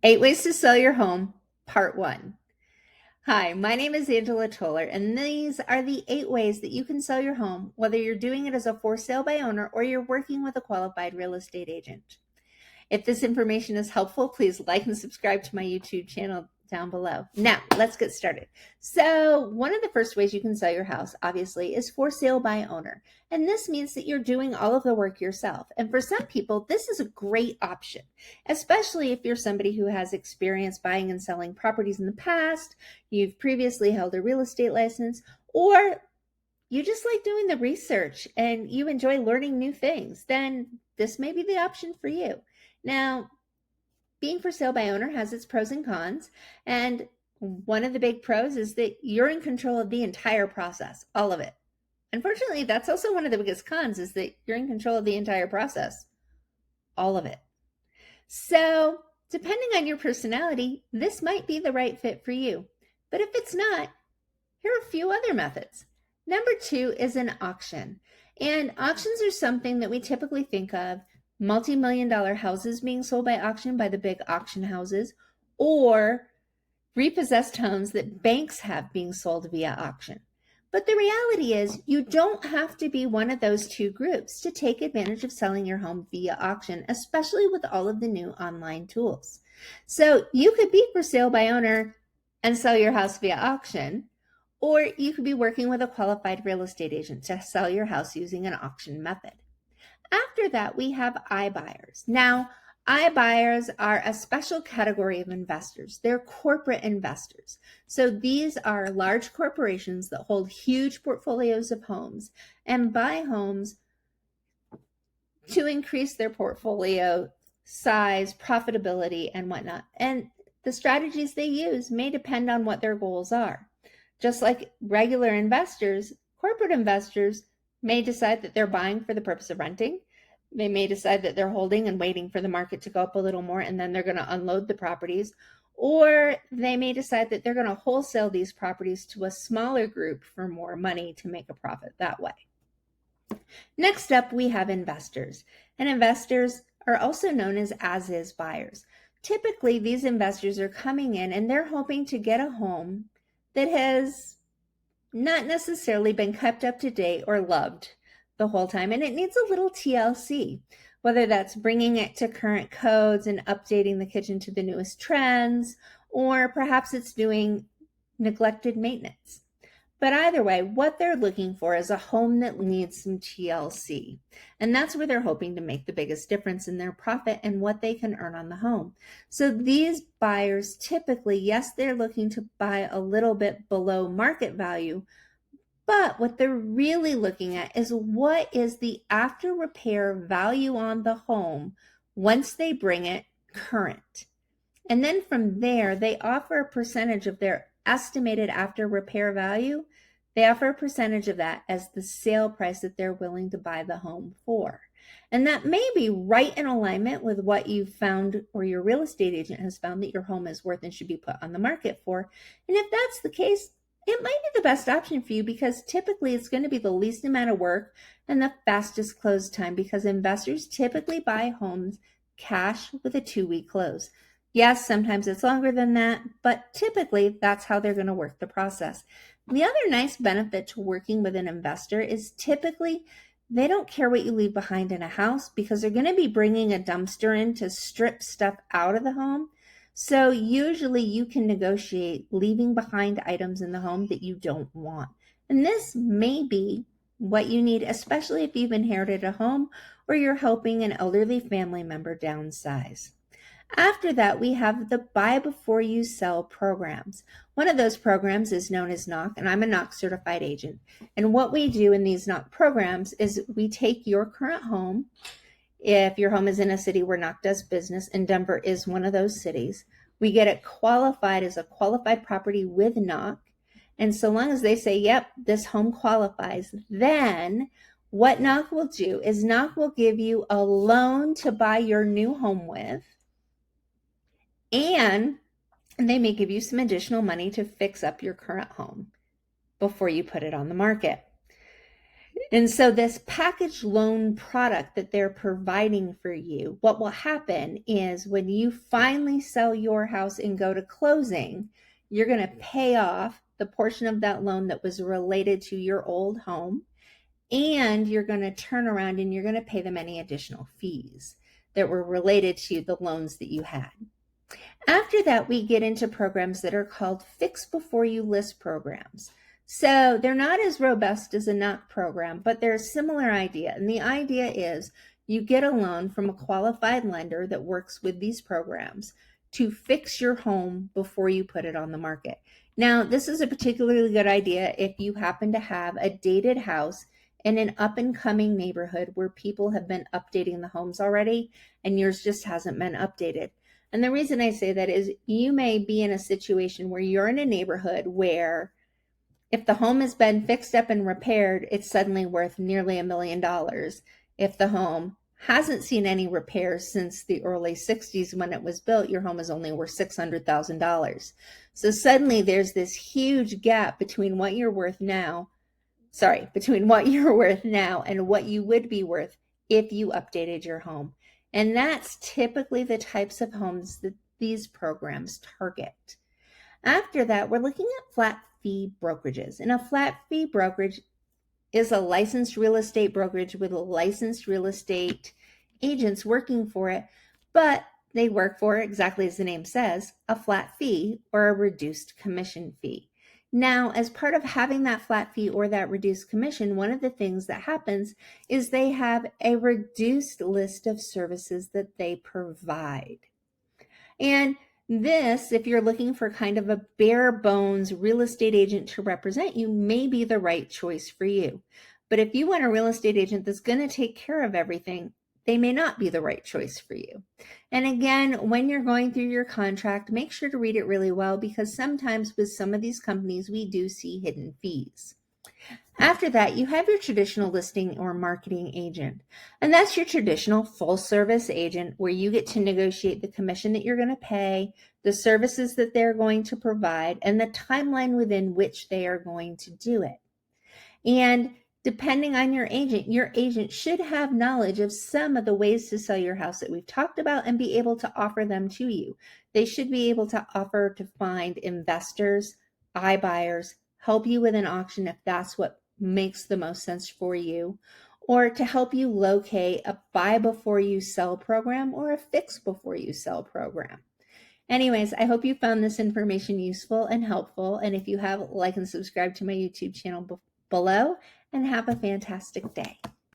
8 Ways to Sell Your Home, Part 1. Hi, my name is Angela Tolar, and these are the 8 ways that you can sell your home, whether you're doing it as a for sale by owner or you're working with a qualified real estate agent. If this information is helpful, please like and subscribe to my YouTube channel down below. Now, let's get started. So, one of the first ways you can sell your house, obviously, is for sale by owner. And this means that you're doing all of the work yourself. And for some people, this is a great option, especially if you're somebody who has experience buying and selling properties in the past, you've previously held a real estate license, or you just like doing the research and you enjoy learning new things, then this may be the option for you. Now, being for sale by owner has its pros and cons, and one of the big pros is that you're in control of the entire process, all of it. Unfortunately, that's also one of the biggest cons, is that you're in control of the entire process, all of it. So, depending on your personality, this might be the right fit for you. But if it's not, here are a few other methods. Number 2 is an auction. And auctions are something that we typically think of multi-million-dollar houses being sold by auction by the big auction houses, or repossessed homes that banks have being sold via auction. But the reality is, you don't have to be one of those two groups to take advantage of selling your home via auction, especially with all of the new online tools. So you could be for sale by owner and sell your house via auction, or you could be working with a qualified real estate agent to sell your house using an auction method. After that, we have iBuyers. Now, iBuyers are a special category of investors. They're corporate investors. So these are large corporations that hold huge portfolios of homes and buy homes to increase their portfolio size, profitability, and whatnot. And the strategies they use may depend on what their goals are. Just like regular investors, corporate investors may decide that they're buying for the purpose of renting. They may decide that they're holding and waiting for the market to go up a little more, and then they're going to unload the properties. Or they may decide that they're going to wholesale these properties to a smaller group for more money to make a profit that way. Next up, we have investors. And investors are also known as is buyers. Typically, these investors are coming in and they're hoping to get a home that has not necessarily been kept up to date or loved the whole time, and it needs a little TLC, whether that's bringing it to current codes and updating the kitchen to the newest trends, or perhaps it's doing neglected maintenance. But either way, what they're looking for is a home that needs some TLC. And that's where they're hoping to make the biggest difference in their profit and what they can earn on the home. So these buyers typically, yes, they're looking to buy a little bit below market value, but what they're really looking at is what is the after repair value on the home once they bring it current. And then from there, they offer a percentage of their estimated after repair value. They offer a percentage of that as the sale price that they're willing to buy the home for. And that may be right in alignment with what you've found or your real estate agent has found that your home is worth and should be put on the market for. And if that's the case, it might be the best option for you, because typically it's going to be the least amount of work and the fastest close time, because investors typically buy homes cash with a 2-week close. Yes, sometimes it's longer than that, but typically that's how they're going to work the process. The other nice benefit to working with an investor is typically they don't care what you leave behind in a house, because they're going to be bringing a dumpster in to strip stuff out of the home. So usually you can negotiate leaving behind items in the home that you don't want. And this may be what you need, especially if you've inherited a home or you're helping an elderly family member downsize. After that, we have the Buy Before You Sell programs. One of those programs is known as NOC, and I'm a NOC certified agent. And what we do in these NOC programs is we take your current home. If your home is in a city where NOC does business, and Denver is one of those cities, we get it qualified as a qualified property with NOC. And so long as they say, yep, this home qualifies, then what NOC will do is NOC will give you a loan to buy your new home with, and they may give you some additional money to fix up your current home before you put it on the market. And so this package loan product that they're providing for you, what will happen is when you finally sell your house and go to closing, you're going to pay off the portion of that loan that was related to your old home, and you're going to turn around and you're going to pay them any additional fees that were related to the loans that you had. After that, we get into programs that are called Fix Before You List programs. So they're not as robust as a NOC program, but they're a similar idea. And the idea is you get a loan from a qualified lender that works with these programs to fix your home before you put it on the market. Now, this is a particularly good idea if you happen to have a dated house in an up-and-coming neighborhood where people have been updating the homes already and yours just hasn't been updated. And the reason I say that is you may be in a situation where you're in a neighborhood where if the home has been fixed up and repaired, it's suddenly worth nearly $1 million. If the home hasn't seen any repairs since the early 60s when it was built, your home is only worth $600,000. So suddenly there's this huge gap between what you're worth now, between what you're worth now and what you would be worth if you updated your home. And that's typically the types of homes that these programs target. After that, we're looking at flat fee brokerages. And a flat fee brokerage is a licensed real estate brokerage with licensed real estate agents working for it, but they work for, exactly as the name says, a flat fee or a reduced commission fee. Now, as part of having that flat fee or that reduced commission, one of the things that happens is they have a reduced list of services that they provide. And this, if you're looking for kind of a bare bones real estate agent to represent you, may be the right choice for you. But if you want a real estate agent that's going to take care of everything, they may not be the right choice for you. And again, when you're going through your contract, make sure to read it really well, because sometimes with some of these companies, we do see hidden fees. After that, you have your traditional listing or marketing agent. And that's your traditional full service agent where you get to negotiate the commission that you're going to pay, the services that they're going to provide, and the timeline within which they are going to do it. And depending on your agent should have knowledge of some of the ways to sell your house that we've talked about and be able to offer them to you. They should be able to offer to find investors, iBuyers, help you with an auction if that's what makes the most sense for you, or to help you locate a buy before you sell program or a fix before you sell program. Anyways, I hope you found this information useful and helpful. And if you have, like and subscribe to my YouTube channel below, and have a fantastic day.